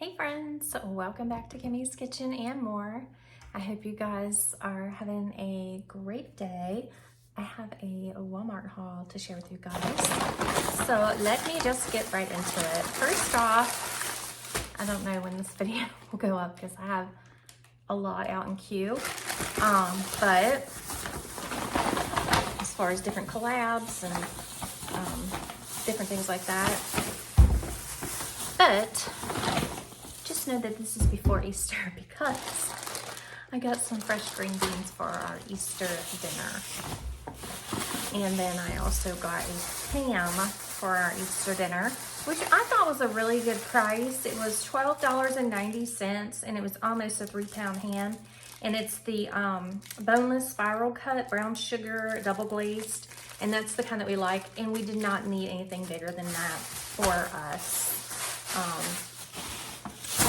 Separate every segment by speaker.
Speaker 1: Hey friends, welcome back to Kimmy's Kitchen and more. I hope you guys are having a great day. I have a Walmart haul to share with you guys. So let me just get right into it. First off, I don't know when this video will go up because I have a lot out in queue. But as far as different collabs and different things like that. But just know that this is before Easter because I got some fresh green beans for our Easter dinner. And then I also got a ham for our Easter dinner, which I thought was a really good price. It was $12.90 and it was almost a 3-pound ham. And it's the boneless spiral cut, brown sugar, double glazed. And that's the kind that we like. And we did not need anything bigger than that for us.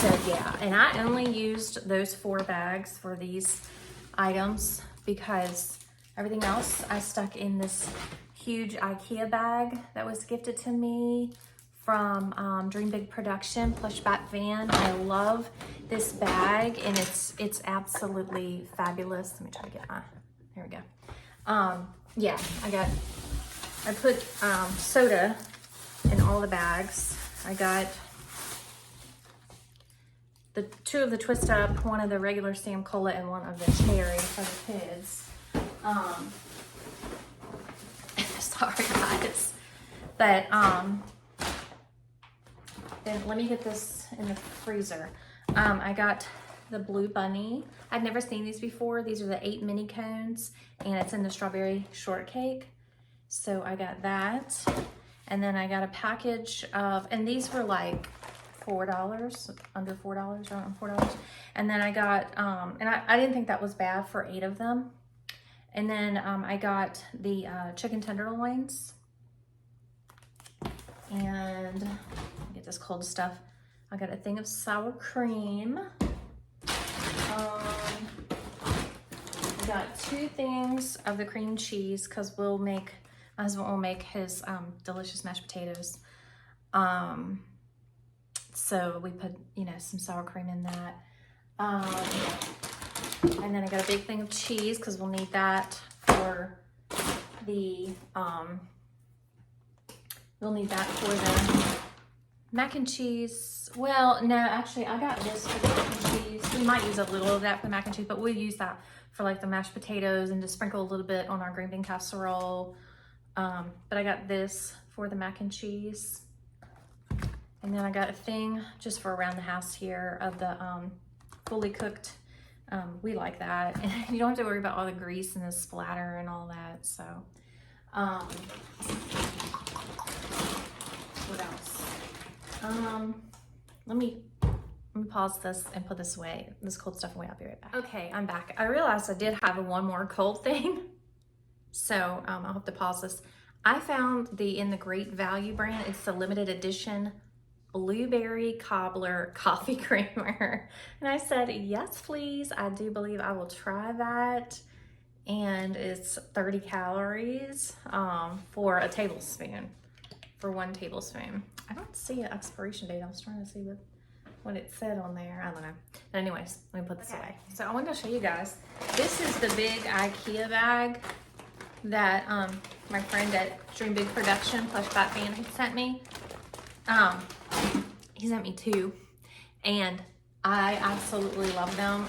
Speaker 1: So yeah, and I only used those 4 bags for these items because everything else I stuck in this huge IKEA bag that was gifted to me from Dream Big Production Plush Bat Van. I love this bag and it's absolutely fabulous. Let me try to get my, there we go. Yeah, I put soda in all the bags. I got the 2 of the Twist Up, 1 of the regular Sam Cola, and 1 of the cherry for the kids. Sorry guys. But then let me get this in the freezer. I got the Blue Bunny. I'd never seen these before. These are the 8 mini cones and it's in the strawberry shortcake. So I got that. And then I got a package of, and these were like $4, under $4, around $4. And then I got, and I didn't think that was bad for 8 of them. And then I got the chicken tenderloins. And get this cold stuff. I got a thing of sour cream. I got 2 things of the cream cheese because my husband will make his delicious mashed potatoes. So we put, some sour cream in that. And then I got a big thing of cheese because we'll need that for the, mac and cheese. Well, no, actually I got this for the mac and cheese. We might use a little of that for the mac and cheese, but we'll use that for like the mashed potatoes and just sprinkle a little bit on our green bean casserole. But I got this for the mac and cheese. And then I got a thing just for around the house here of the fully cooked. We like that. And you don't have to worry about all the grease and the splatter and all that. So, what else? Let me pause this and put this away. This cold stuff away. I'll be right back. Okay, I'm back. I realized I did have one more cold thing. So I'll have to pause this. I found in the Great Value brand, it's the limited edition blueberry cobbler coffee creamer. And I said, yes, please. I do believe I will try that. And it's 30 calories for a tablespoon, for 1 tablespoon. I don't see an expiration date. I was trying to see what it said on there. I don't know. But anyways, let me put this away. So I wanted to show you guys. This is the big IKEA bag that my friend at Dream Big Production Plush Bat Fan had sent me. He sent me 2 and I absolutely love them.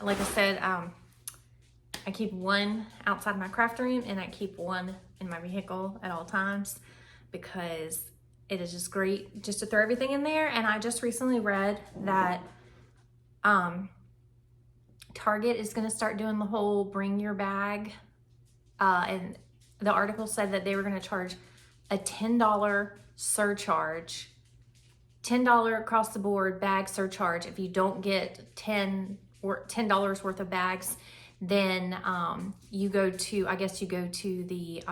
Speaker 1: Like I said, I keep 1 outside my craft room and I keep 1 in my vehicle at all times because it is just great just to throw everything in there. And I just recently read that Target is going to start doing the whole bring your bag. And the article said that they were going to charge a $10 surcharge, $10 across the board bag surcharge. If you don't get $10 worth of bags, then you go to the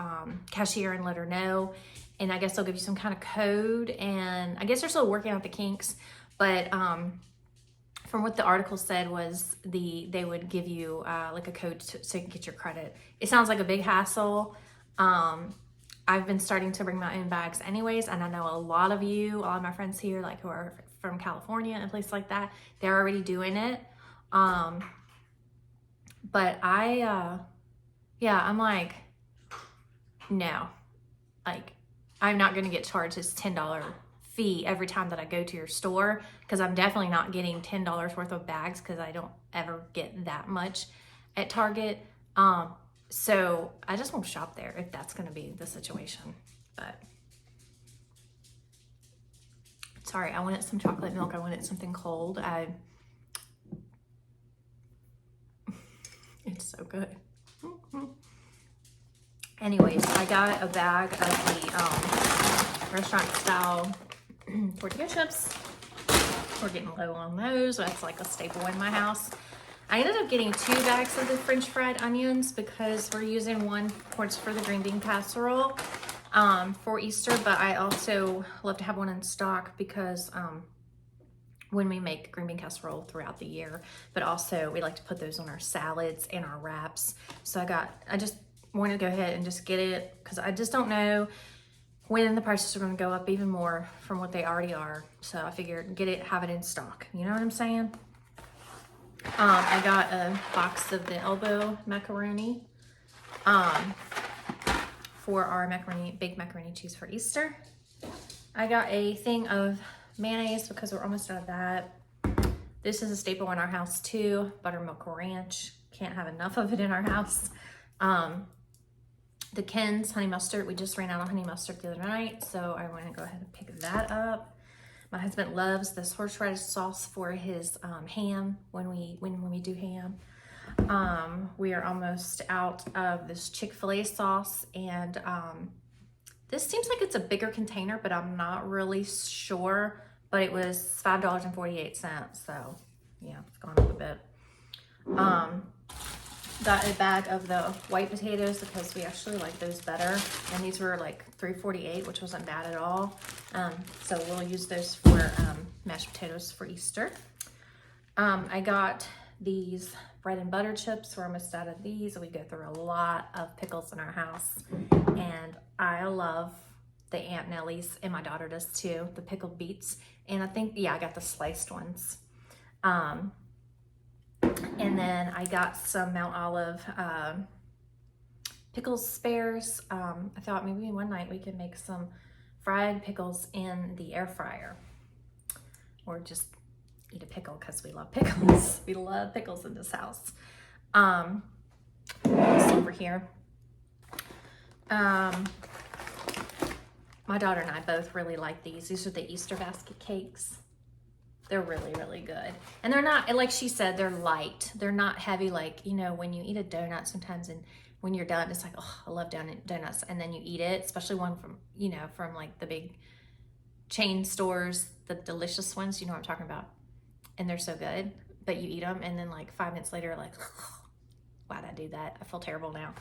Speaker 1: cashier and let her know. And I guess they'll give you some kind of code. And I guess they're still working out the kinks. But from what the article said was they would give you like a code so you can get your credit. It sounds like a big hassle. I've been starting to bring my own bags anyways, and I know a lot of my friends here who are from California and places like that. They're already doing it. But I'm like, no, like, I'm not going to get charged this $10 fee every time that I go to your store, because I'm definitely not getting $10 worth of bags, because I don't ever get that much at Target. So I just won't shop there if that's going to be the situation. But sorry, I wanted some chocolate milk. I wanted something cold. It's so good. Anyways, I got a bag of the restaurant style tortilla chips. We're getting low on those. That's like a staple in my house. I ended up getting 2 bags of the French fried onions because we're using one for the green bean casserole for Easter, but I also love to have one in stock because when we make green bean casserole throughout the year, but also we like to put those on our salads and our wraps. So I just wanted to go ahead and just get it, because I just don't know when the prices are going to go up even more from what they already are. So I figured get it, have it in stock. You know what I'm saying? I got a box of the elbow macaroni for our baked macaroni cheese for Easter. I got a thing of mayonnaise because we're almost out of that. This is a staple in our house too, buttermilk ranch. Can't have enough of it in our house. The Ken's honey mustard, we just ran out of honey mustard the other night, so I want to go ahead and pick that up. My husband loves this horseradish sauce for his ham when we do ham. We are almost out of this Chick-fil-A sauce, and this seems like it's a bigger container, but I'm not really sure. But it was $5.48, so yeah, it's gone up a bit. Got a bag of the white potatoes because we actually like those better, and these were like $3.48, which wasn't bad at all. So we'll use those for mashed potatoes for Easter. I got these bread and butter chips. We're almost out of these. We go through a lot of pickles in our house, and I love the Aunt Nellie's, and my daughter does too, the pickled beets. And I think, yeah, I got the sliced ones. And then I got some Mount Olive pickles spares. I thought maybe one night we could make some fried pickles in the air fryer, or just eat a pickle because we love pickles. We love pickles in this house. Over here. My daughter and I both really like these. These are the Easter basket cakes. They're really, really good. And they're not, like she said, they're light. They're not heavy, like, you know, when you eat a donut sometimes, and when you're done, it's like, oh, I love donuts. And then you eat it, especially one from, you know, from like the big chain stores, the delicious ones, you know what I'm talking about. And they're so good, but you eat them, and then like 5 minutes later, like, why'd I do that? I feel terrible now.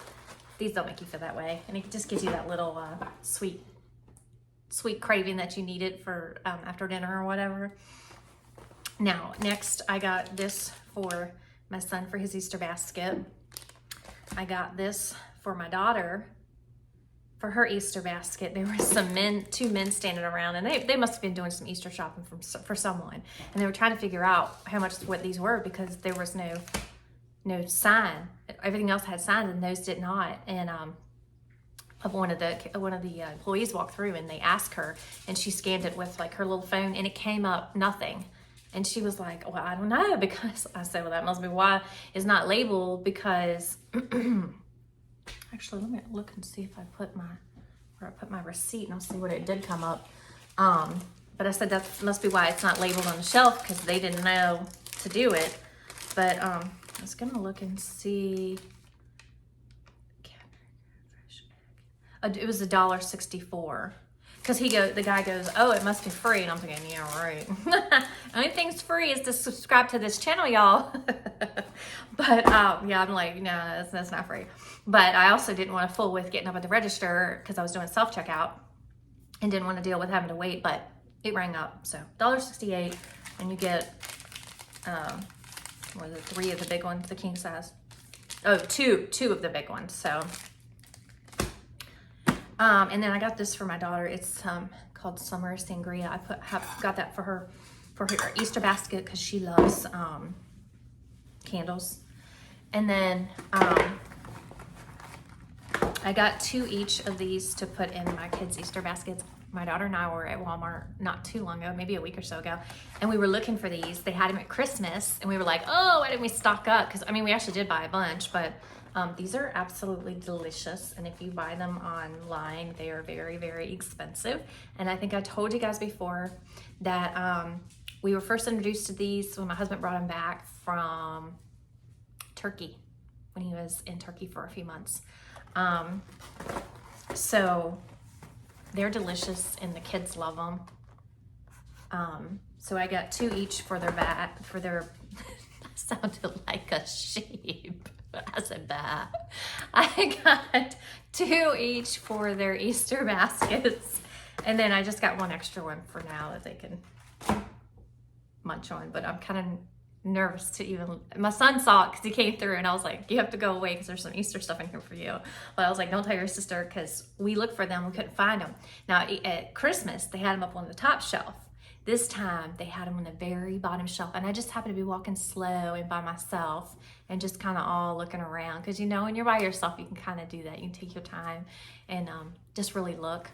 Speaker 1: These don't make you feel that way. And it just gives you that little sweet craving that you needed for after dinner or whatever. Now, next I got this for my son for his Easter basket. I got this for my daughter for her Easter basket. There were two men standing around, and they must have been doing some Easter shopping for someone. And they were trying to figure out what these were, because there was no sign. Everything else had signs, and those did not. And one of the employees walked through, and they asked her, and she scanned it with like her little phone, and it came up nothing. And she was like, well, I don't know, because I said, well, that must be why it's not labeled, because actually, let me look and see if I put my receipt, and I'll see what it did come up. But I said that must be why it's not labeled on the shelf, because they didn't know to do it. But I was gonna look and see. It was $1.64. Because the guy goes, oh, it must be free. And I'm thinking, yeah, right. Only thing's free is to subscribe to this channel, y'all. But yeah, I'm like, no, that's not free. But I also didn't want to fool with getting up at the register, because I was doing self-checkout and didn't want to deal with having to wait. But it rang up. So $1.68, and you get, what are the 3 of the big ones, the king size? Oh, two of the big ones. So. And then I got this for my daughter. It's called Summer Sangria. I got that for her for her Easter basket because she loves candles. And then I got 2 each of these to put in my kids' Easter baskets. My daughter and I were at Walmart not too long ago, maybe a week or so ago, and we were looking for these. They had them at Christmas, and we were like, oh, why didn't we stock up? Because, I mean, we actually did buy a bunch, but these are absolutely delicious, and if you buy them online, they are very, very expensive. And I think I told you guys before that we were first introduced to these when my husband brought them back from Turkey, when he was in Turkey for a few months. So they're delicious and the kids love them. So I got 2 each for their that sounded like a sheep. I said bah. I got 2 each for their Easter baskets. And then I just got 1 extra one for now that they can munch on, but I'm kind of nervous to even, my son saw it because he came through and I was like, you have to go away because there's some Easter stuff in here for you. But I was like, don't tell your sister, because we looked for them, we couldn't find them. Now at Christmas, they had them up on the top shelf. This time they had them on the very bottom shelf, and I just happened to be walking slow and by myself and just kind of all looking around, because you know, when you're by yourself, you can kind of do that. You can take your time and just really look.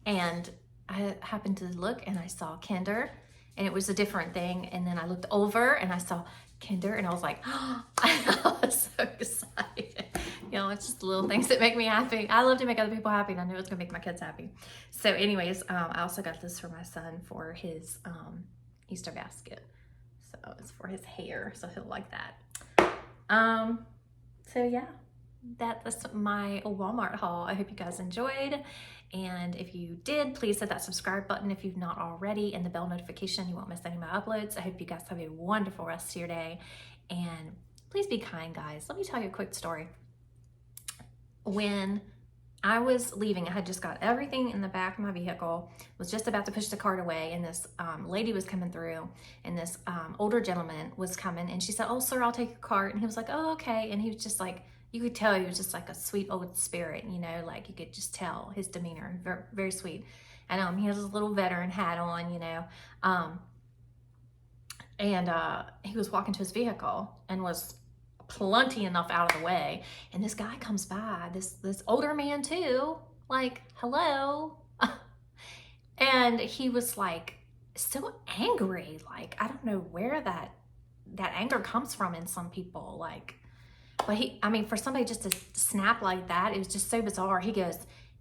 Speaker 1: And I happened to look and I saw Kinder, and it was a different thing. And then I looked over and I saw Kinder, and I was like, oh, I was so excited. You know, it's just little things that make me happy. I love to make other people happy, and I knew it was gonna make my kids happy. So anyways, I also got this for my son for his Easter basket. So it's for his hair, so he'll like that. So yeah, that's my Walmart haul. I hope you guys enjoyed. And if you did, please hit that subscribe button if you've not already, and the bell notification. You won't miss any of my uploads. I hope you guys have a wonderful rest of your day. And please be kind, guys. Let me tell you a quick story. When I was leaving, I had just got everything in the back of my vehicle, was just about to push the cart away, and this lady was coming through, and this older gentleman was coming, and she said, oh, sir, I'll take your cart. And he was like, oh, okay. And he was just like, you could tell he was just like a sweet old spirit, you know, like you could just tell his demeanor, very, very sweet. And he has his little veteran hat on, you know, and he was walking to his vehicle and was plenty enough out of the way. And this guy comes by, this older man too, like, hello. And he was like so angry. Like, I don't know where that anger comes from in some people, like. But I mean, for somebody just to snap like that, it was just so bizarre. He goes,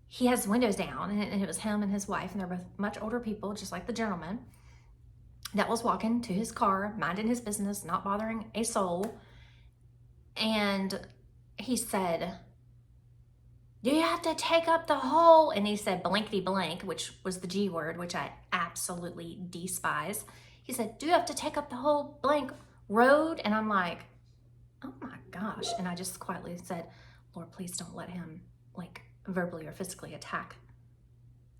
Speaker 1: he has windows down, and it was him and his wife, and they're both much older people, just like the gentleman that was walking to his car, minding his business, not bothering a soul. And he said, do you have to take up the whole, and he said blankety blank, which was the G word, which I absolutely despise. He said, do you have to take up the whole blank road? And I'm like, oh my gosh. And I just quietly said, Lord, please don't let him like verbally or physically attack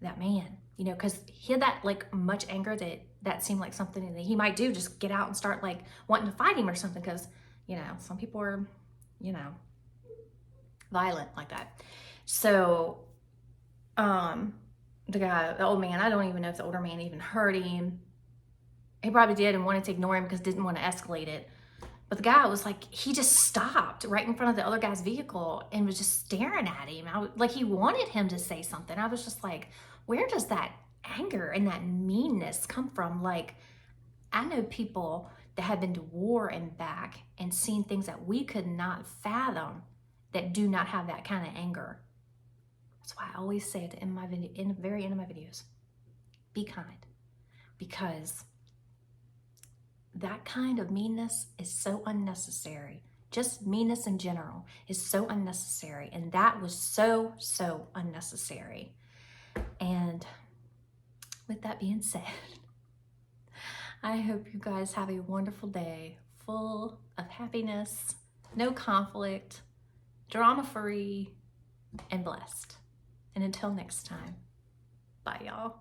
Speaker 1: that man, you know, because he had that like much anger that seemed like something that he might do, just get out and start like wanting to fight him or something, because, you know, some people are, you know, violent like that. So the old man, I don't even know if the older man even heard him. He probably did and wanted to ignore him because didn't want to escalate it. But the guy was like, he just stopped right in front of the other guy's vehicle and was just staring at him. Like he wanted him to say something. I was just like, where does that anger and that meanness come from? Like, I know people that have been to war and back and seen things that we could not fathom that do not have that kind of anger. That's why I always say it in the very end of my videos, be kind, because that kind of meanness is so unnecessary. Just meanness in general is so unnecessary. And that was so, so unnecessary. And with that being said, I hope you guys have a wonderful day full of happiness, no conflict, drama-free, and blessed. And until next time, bye y'all.